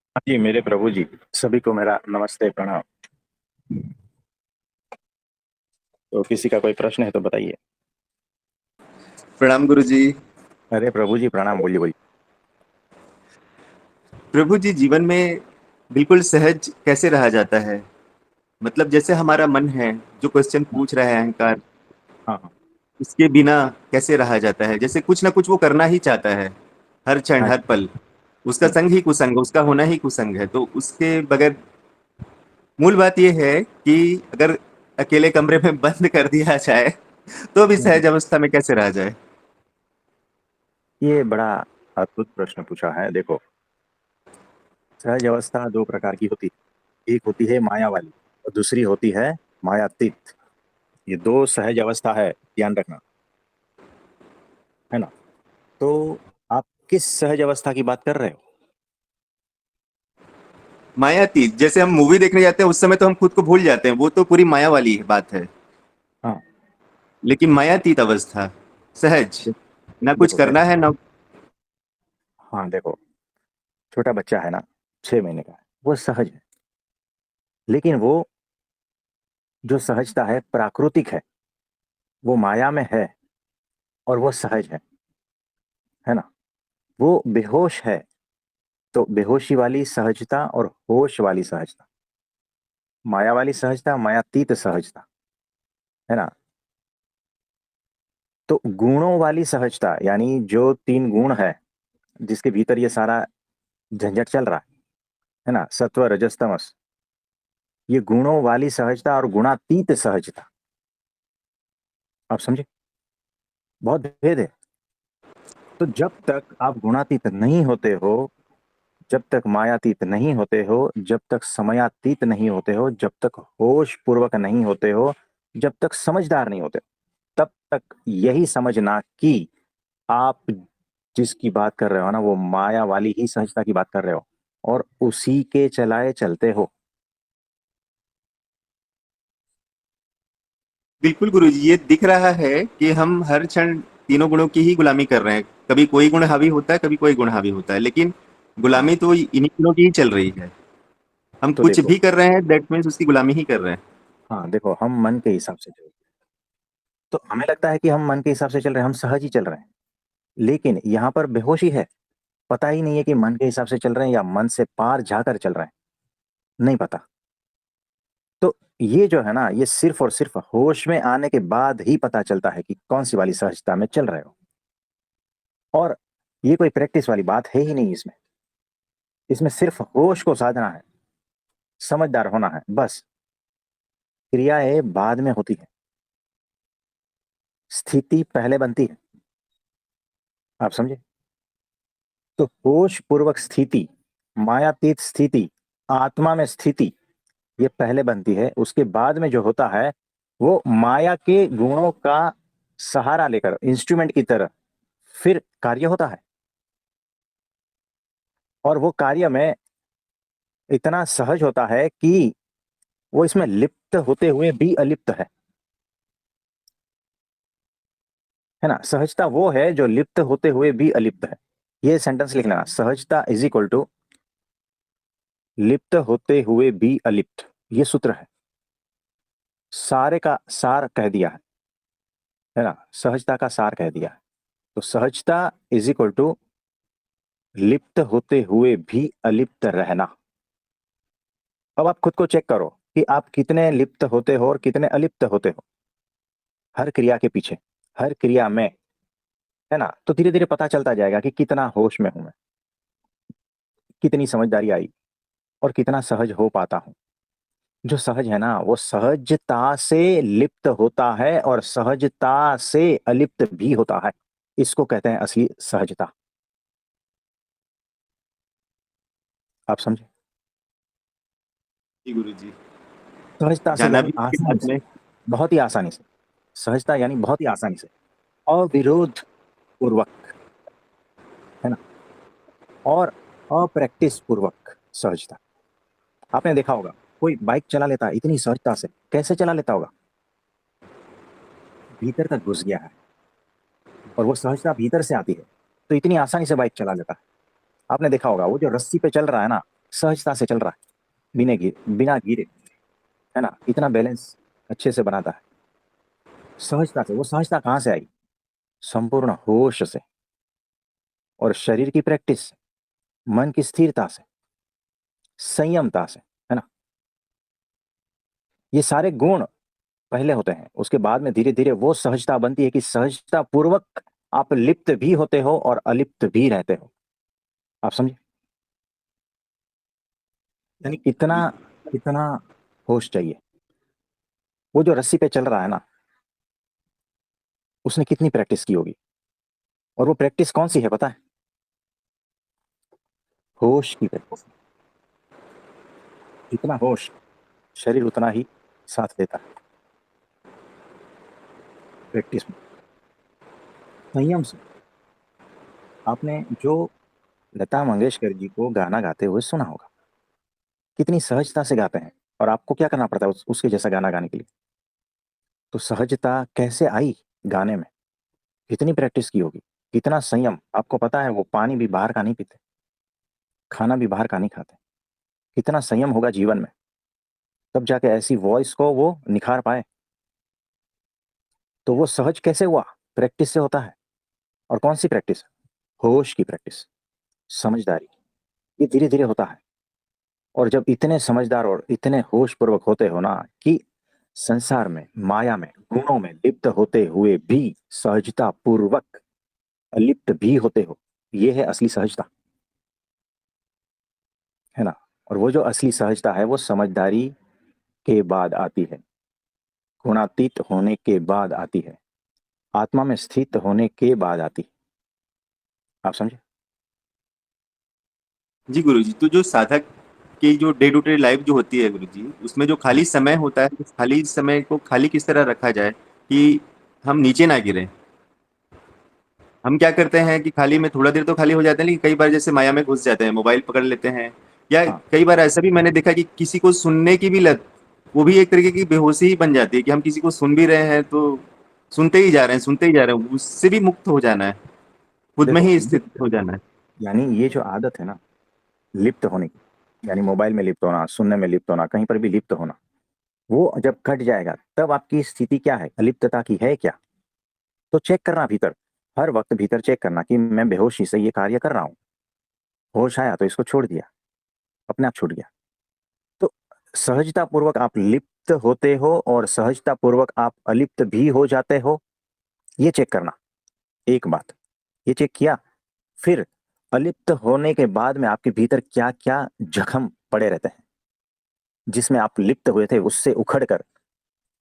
हाँ जी, मेरे प्रभु जी। सभी को मेरा नमस्ते प्रणाम। तो किसी का कोई प्रश्न है तो बताइए। प्रणाम गुरु जी। अरे प्रभु जी प्रणाम, बोलिए बोलिए। प्रभु जी, जीवन में बिल्कुल सहज कैसे रहा जाता है? मतलब जैसे हमारा मन है, जो क्वेश्चन हाँ पूछ रहा है अहंकार, हाँ हाँ। उसके बिना कैसे रहा जाता है? जैसे कुछ ना कुछ वो करना ही चाहता है, हर क्षण हाँ हर जी। पल। उसका हम्म, संग ही कुसंग, उसका होना ही कुसंग है, तो उसके बगैर मूल बात यह है कि अगर अकेले कमरे में बंद कर दिया जाए तो भी हम्म। सहज अवस्था में कैसे रहा जाए? ये बड़ा अद्भुत प्रश्न पूछा है। देखो, सहज अवस्था दो प्रकार की होती है। एक होती है माया वाली और दूसरी होती है मायातीत। ये दो सहज अवस्था है, ध्यान रखना, है ना। तो आप किस सहज अवस्था की बात कर रहे हो? मायातीत, जैसे हम मूवी देखने जाते हैं उस समय तो हम खुद को भूल जाते हैं, वो तो पूरी माया वाली बात है। हाँ। लेकिन मायातीत अवस्था, सहज, दे- ना कुछ देखो करना है ना। हाँ देखो, छोटा बच्चा है ना, 6 महीने का है, वो सहज है। लेकिन वो जो सहजता है प्राकृतिक है, वो माया में है और वो सहज है ना। वो बेहोश है, तो बेहोशी वाली सहजता और होश वाली सहजता, माया वाली सहजता, मायातीत सहजता, है ना। तो गुणों वाली सहजता यानी जो तीन गुण है, जिसके भीतर ये सारा झंझट चल रहा है ना, सत्व रजस तमस, ये गुणों वाली सहजता और गुणातीत सहजता। आप समझे, बहुत भेद है। तो जब तक आप गुणातीत नहीं होते हो, जब तक मायातीत नहीं होते हो, जब तक समयातीत नहीं होते हो, जब तक होश पूर्वक नहीं होते हो, जब तक समझदार नहीं होते, तब तक यही समझना कि आप जिसकी बात कर रहे हो ना, वो माया वाली ही सहजता की बात कर रहे हो और उसी के चलाए चलते हो। बिल्कुल गुरु जी, ये दिख रहा है कि हम हर क्षण तीनों गुणों की ही गुलामी कर रहे हैं। कभी कोई गुण हावी होता है, कभी कोई गुण हावी होता है, लेकिन हाँ गुलामी तो इन्हीं गुणों की ही चल रही है। हम तो कुछ देखो, भी कर रहे हैं, दैट मीन्स उसकी गुलामी ही कर रहे हैं। हाँ देखो, हम मन के हिसाब से चल, तो हमें लगता है कि हम मन के हिसाब से चल रहे हैं, हम सहज ही चल रहे हैं। लेकिन यहाँ पर बेहोशी है, पता ही नहीं है कि मन के हिसाब से चल रहे हैं या मन से पार जाकर चल रहे हैं, नहीं पता। तो ये जो है ना, ये सिर्फ और सिर्फ होश में आने के बाद ही पता चलता है कि कौन सी वाली सहजता में चल रहे हो। और ये कोई प्रैक्टिस वाली बात है ही नहीं इसमें। इसमें सिर्फ होश को साधना है, समझदार होना है बस। क्रियाएं बाद में होती है, स्थिति पहले बनती है। आप समझे। तो होश पूर्वक स्थिति, मायातीत स्थिति, आत्मा में स्थिति, ये पहले बनती है। उसके बाद में जो होता है, वो माया के गुणों का सहारा लेकर इंस्ट्रूमेंट की तरह फिर कार्य होता है। और वो कार्य में इतना सहज होता है कि वो इसमें लिप्त होते हुए भी अलिप्त है ना। सहजता वो है जो लिप्त होते हुए भी अलिप्त है। ये सेंटेंस लिख लेना, सहजता इज इक्वल टू लिप्त होते हुए भी अलिप्त। ये सूत्र है, सारे का सार कह दिया है ना, सहजता का सार कह दिया है। तो सहजता इज इक्वल टू लिप्त होते हुए भी अलिप्त रहना। अब आप खुद को चेक करो कि आप कितने लिप्त होते हो और कितने अलिप्त होते हो हर क्रिया के पीछे, हर क्रिया में, है ना। तो धीरे धीरे पता चलता जाएगा कि कितना होश में हूं मैं, कितनी समझदारी आई और कितना सहज हो पाता हूं। जो सहज है ना, वो सहजता से लिप्त होता है और सहजता से अलिप्त भी होता है। इसको कहते हैं असली सहजता। आप समझे। जी गुरु जी। सहजता से जाना यानी भी इसके आसानी बाद से, में। बहुत ही आसानी से। सहजता यानी बहुत ही आसानी से, अविरोध पूर्वक, है ना। और अप्रैक्टिस पूर्वक सहजता। आपने देखा होगा, कोई बाइक चला लेता है इतनी सहजता से, कैसे चला लेता होगा, भीतर तक घुस गया है और वो सहजता भीतर से आती है, तो इतनी आसानी से बाइक चला लेता है। आपने देखा होगा वो जो रस्सी पे चल रहा है ना, सहजता से चल रहा है, बिना गिरे, है ना, इतना बैलेंस अच्छे से बनाता है सहजता से। वो सहजता कहाँ से आई? संपूर्ण होश से, और शरीर की प्रैक्टिस से, मन की स्थिरता से, संयमता से, है ना। ये सारे गुण पहले होते हैं, उसके बाद में धीरे धीरे वो सहजता बनती है कि सहजता पूर्वक आप लिप्त भी होते हो और अलिप्त भी रहते हो। आप समझे? यानी कितना कितना होश चाहिए। वो जो रस्सी पे चल रहा है ना, उसने कितनी प्रैक्टिस की होगी, और वो प्रैक्टिस कौन सी है पता है? होश की प्रैक्टिस। जितना होश, शरीर उतना ही साथ देता है प्रैक्टिस में, संयम से। आपने जो लता मंगेशकर जी को गाना गाते हुए सुना होगा, कितनी सहजता से गाते हैं, और आपको क्या करना पड़ता है उसके जैसा गाना गाने के लिए? तो सहजता कैसे आई गाने में? कितनी प्रैक्टिस की होगी, कितना संयम। आपको पता है वो पानी भी बाहर का नहीं पीते, खाना भी बाहर का नहीं खाते। कितना संयम होगा जीवन में, तब जाके ऐसी वॉइस को वो निखार पाए। तो वो सहज कैसे हुआ? प्रैक्टिस से होता है। और कौन सी प्रैक्टिस? होश की प्रैक्टिस, समझदारी। ये धीरे धीरे होता है। और जब इतने समझदार और इतने होश पूर्वक होते हो ना, कि संसार में, माया में, गुणों में लिप्त होते हुए भी सहजता पूर्वक अलिप्त भी होते हो, ये है असली सहजता, है ना। और वो जो असली सहजता है वो समझदारी के बाद आती है, गुणातीत होने के बाद आती है, आत्मा में स्थित होने के बाद आती है। आप समझे? जी गुरु जी, तो जो साधक की जो डे टू डे लाइफ जो होती है गुरु जी, उसमें जो खाली हम्म। समय होता है, उस खाली समय को खाली किस तरह रखा जाए कि हम नीचे ना गिरे। हम क्या करते हैं कि खाली में थोड़ा देर तो खाली हो जाते हैं, लेकिन कई बार जैसे माया में घुस जाते हैं, मोबाइल पकड़ लेते हैं, या हाँ, कई बार ऐसा भी मैंने देखा कि किसी को सुनने की भी लत, वो भी एक तरीके की बेहोशी ही बन जाती है कि हम किसी को सुन भी रहे हैं तो सुनते ही जा रहे हैं, सुनते ही जा रहे हैं, उससे भी मुक्त हो जाना है, खुद में देखो, ही स्थित हो जाना है। यानी ये जो आदत है ना, लिप्त होने की, यानी मोबाइल में लिप्त होना, सुनने में लिप्त होना, कहीं पर भी लिप्त होना, वो जब कट जाएगा तब आपकी स्थिति क्या है, अलिप्तता की है क्या? तो चेक करना भीतर, हर वक्त भीतर चेक करना कि मैं बेहोशी से ये कार्य कर रहा हूँ। होश आया तो इसको छोड़ दिया, अपने आप छूट गया। तो सहजता पूर्वक आप लिप्त होते हो और सहजता पूर्वक आप अलिप्त भी हो जाते हो, ये चेक करना। एक बात, ये चेक किया, फिर अलिप्त होने के बाद में आपके भीतर क्या क्या जख्म पड़े रहते हैं, जिसमें आप लिप्त हुए थे उससे उखड़ कर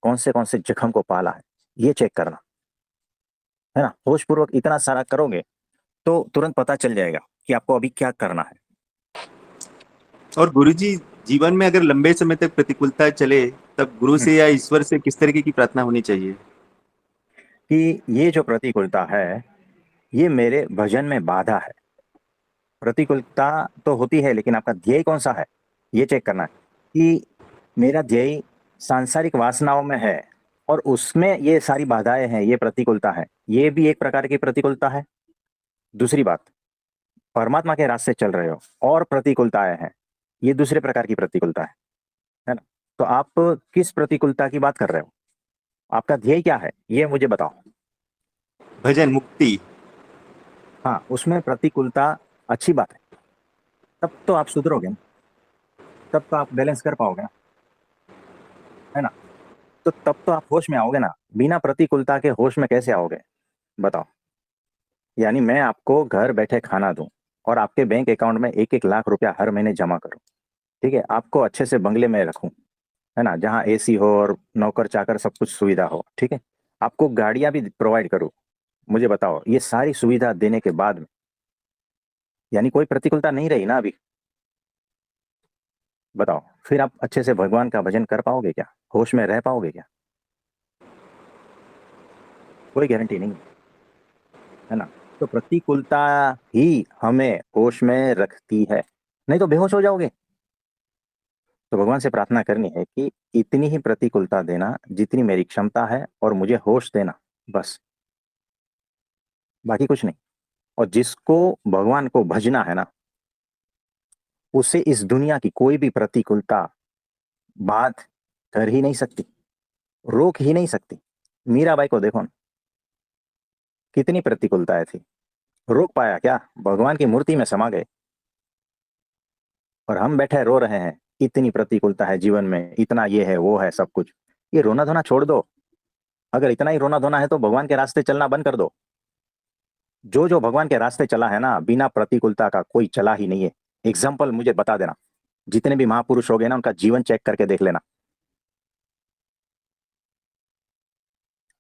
कौन से जख्म को पाला है, ये चेक करना, है ना। होश पूर्वक इतना सारा करोगे तो तुरंत पता चल जाएगा कि आपको अभी क्या करना है। और गुरु जी, जीवन में अगर लंबे समय तक प्रतिकूलता चले, तब गुरु हम्म। से या ईश्वर से किस तरीके की प्रार्थना होनी चाहिए? कि ये जो प्रतिकूलता है, ये मेरे भजन में बाधा है। प्रतिकूलता तो होती है, लेकिन आपका ध्येय कौन सा है, ये चेक करना है। कि मेरा ध्येय सांसारिक वासनाओं में है, और उसमें ये सारी बाधाएं हैं, ये प्रतिकूलता है, ये भी एक प्रकार की प्रतिकूलता है। दूसरी बात, परमात्मा के रास्ते चल रहे हो और प्रतिकूलताएं हैं, ये दूसरे प्रकार की प्रतिकूलता है ना। तो आप किस प्रतिकूलता की बात कर रहे हो? आपका ध्येय क्या है, ये मुझे बताओ। भजन मुक्ति। हाँ, उसमें प्रतिकूलता अच्छी बात है, तब तो आप सुधरोगे ना, तब तो आप बैलेंस कर पाओगे ना, है ना। तो तब तो आप होश में आओगे ना, बिना प्रतिकूलता के होश में कैसे आओगे, बताओ। यानी मैं आपको घर बैठे खाना दूं और आपके बैंक अकाउंट में 1-1 लाख रुपया हर महीने जमा करूं, ठीक है, आपको अच्छे से बंगले में रखूं, है ना, जहाँ एसी हो और नौकर चाकर सब कुछ सुविधा हो, ठीक है, आपको गाड़ियां भी प्रोवाइड करूं, मुझे बताओ, ये सारी सुविधा देने के बाद में, यानी कोई प्रतिकूलता नहीं रही ना अभी, बताओ, फिर आप अच्छे से भगवान का भजन कर पाओगे क्या, होश में रह पाओगे क्या? कोई गारंटी नहीं, है ना। तो प्रतिकूलता ही हमें होश में रखती है, नहीं तो बेहोश हो जाओगे। तो भगवान से प्रार्थना करनी है कि इतनी ही प्रतिकूलता देना जितनी मेरी क्षमता है, और मुझे होश देना, बस, बाकी कुछ नहीं। और जिसको भगवान को भजना है ना, उसे इस दुनिया की कोई भी प्रतिकूलता बात कर ही नहीं सकती, रोक ही नहीं सकती। मीराबाई को देखो ना, कितनी प्रतिकूलताएं थी, रोक पाया क्या? भगवान की मूर्ति में समा गए। और हम बैठे रो रहे हैं, इतनी प्रतिकूलता है जीवन में, इतना ये है वो है सब कुछ। ये रोना धोना छोड़ दो। अगर इतना ही रोना धोना है तो भगवान के रास्ते चलना बंद कर दो। जो जो भगवान के रास्ते चला है ना, बिना प्रतिकूलता का कोई चला ही नहीं है। एग्जाम्पल मुझे बता देना, जितने भी महापुरुष हो गए ना, उनका जीवन चेक करके देख लेना,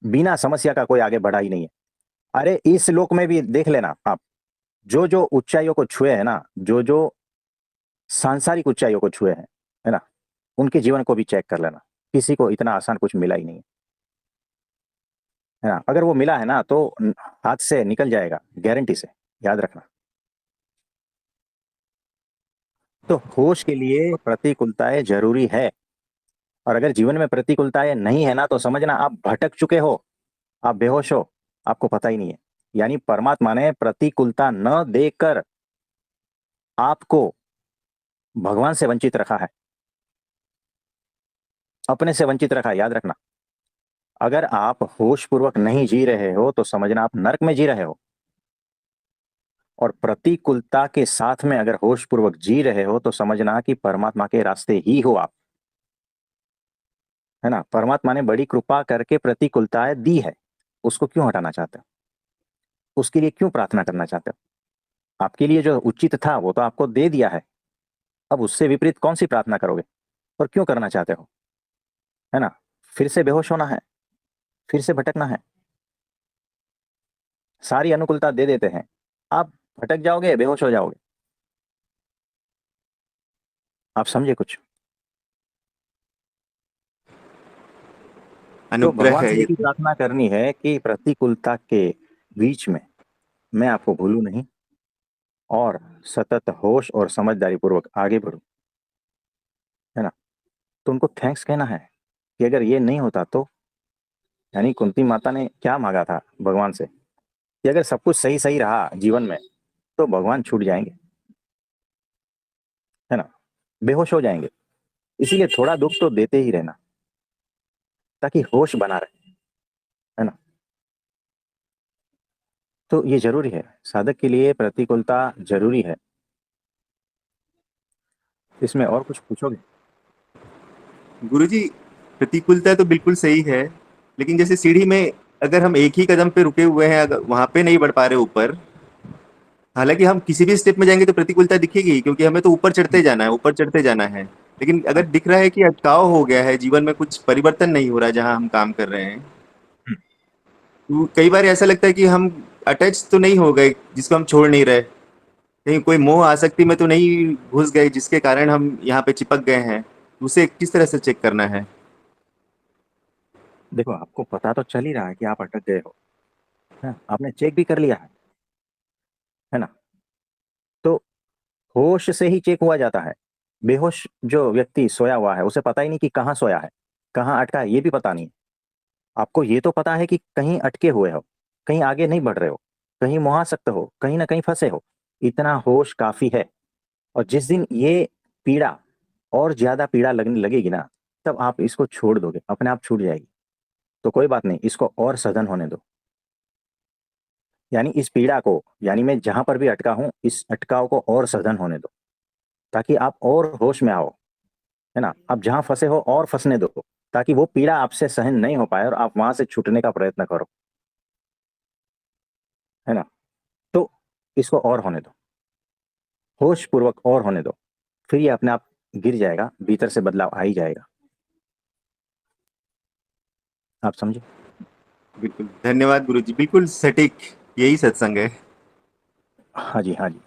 बिना समस्या का कोई आगे बढ़ा ही नहीं है। अरे इस लोक में भी देख लेना आप, जो जो ऊंचाइयों को छुए हैं ना, जो जो सांसारिक ऊंचाइयों को छुए हैं, है ना, उनके जीवन को भी चेक कर लेना। किसी को इतना आसान कुछ मिला ही नहीं है। है ना? अगर वो मिला है ना तो हाथ से निकल जाएगा, गारंटी से, याद रखना। तो होश के लिए प्रतिकूलताएं जरूरी है। और अगर जीवन में प्रतिकूलताएं नहीं है ना, तो समझना आप भटक चुके हो, आप बेहोश हो, आपको पता ही नहीं है। यानी परमात्मा ने प्रतिकूलता न देकर आपको भगवान से वंचित रखा है, अपने से वंचित रखा है, याद रखना। अगर आप होश पूर्वक नहीं जी रहे हो तो समझना आप नरक में जी रहे हो। और प्रतिकूलता के साथ में अगर होश पूर्वक जी रहे हो तो समझना कि परमात्मा के रास्ते ही हो आप। है ना? परमात्मा ने बड़ी कृपा करके प्रतिकूलताएं दी है, उसको क्यों हटाना चाहते हो? उसके लिए क्यों प्रार्थना करना चाहते हो? आपके लिए जो उचित था वो तो आपको दे दिया है, अब उससे विपरीत कौन सी प्रार्थना करोगे? और क्यों करना चाहते हो? है ना? फिर से बेहोश होना है, फिर से भटकना है। सारी अनुकूलता दे देते हैं, आप भटक जाओगे, बेहोश हो जाओगे। आप समझे कुछ? तो अनुग्रह भगवान है से ये एक ही तो। प्रार्थना करनी है कि प्रतिकूलता के बीच में मैं आपको भूलूं नहीं, और सतत होश और समझदारी पूर्वक आगे बढ़ूं। है ना? तो उनको थैंक्स कहना है कि अगर ये नहीं होता तो, यानी कुंती माता ने क्या मांगा था भगवान से कि अगर सब कुछ सही सही रहा जीवन में तो भगवान छूट जाएंगे, है ना, बेहोश हो जाएंगे। इसीलिए थोड़ा दुख तो देते ही रहना, ताकि होश बना रहे। है ना? तो ये जरूरी है, साधक के लिए प्रतिकूलता जरूरी है। इसमें और कुछ पूछोगे? गुरुजी, प्रतिकूलता तो बिल्कुल सही है, लेकिन जैसे सीढ़ी में अगर हम एक ही कदम पे रुके हुए हैं, अगर वहां पे नहीं बढ़ पा रहे ऊपर, हालांकि हम किसी भी स्टेप में जाएंगे तो प्रतिकूलता दिखेगी ही, क्योंकि हमें तो ऊपर चढ़ते जाना है, ऊपर चढ़ते जाना है। लेकिन अगर हाँ। दिख रहा है कि अटकाव हो गया है जीवन में, कुछ परिवर्तन नहीं हो रहा है जहां हम काम कर रहे हैं, तो कई बार ऐसा लगता है कि हम अटैच तो नहीं हो गए जिसको हम छोड़ नहीं रहे, कहीं कोई मोह आसक्ति में तो नहीं घुस गए जिसके कारण हम यहाँ पे चिपक गए हैं। उसे किस तरह से चेक करना है? देखो, आपको पता तो चल ही रहा है कि आप अटक गए हो, है ना? आपने चेक भी कर लिया है ना? तो होश से ही चेक हुआ जाता है। बेहोश जो व्यक्ति सोया हुआ है, उसे पता ही नहीं कि कहाँ सोया है, कहाँ अटका है, ये भी पता नहीं। आपको ये तो पता है कि कहीं अटके हुए हो, कहीं आगे नहीं बढ़ रहे हो, कहीं मुहासक्त हो, कहीं ना कहीं फंसे हो। इतना होश काफी है। और जिस दिन ये पीड़ा और ज्यादा पीड़ा लगने लगेगी ना, तब आप इसको छोड़ दोगे, अपने आप छूट जाएगी। तो कोई बात नहीं, इसको और सघन होने दो। यानी इस पीड़ा को, यानी मैं जहां पर भी अटका हूं, इस अटकाव को और सघन होने दो, ताकि आप और होश में आओ। है ना? आप जहां फंसे हो और फंसने दो, ताकि वो पीड़ा आपसे सहन नहीं हो पाए और आप वहां से छूटने का प्रयत्न करो। है ना? तो इसको और होने दो, होश पूर्वक और होने दो। फिर ये अपने आप गिर जाएगा, भीतर से बदलाव आ ही जाएगा। आप समझे? बिल्कुल, धन्यवाद गुरुजी, बिल्कुल सटीक, यही सत्संग है। हाँ जी, हाँ जी।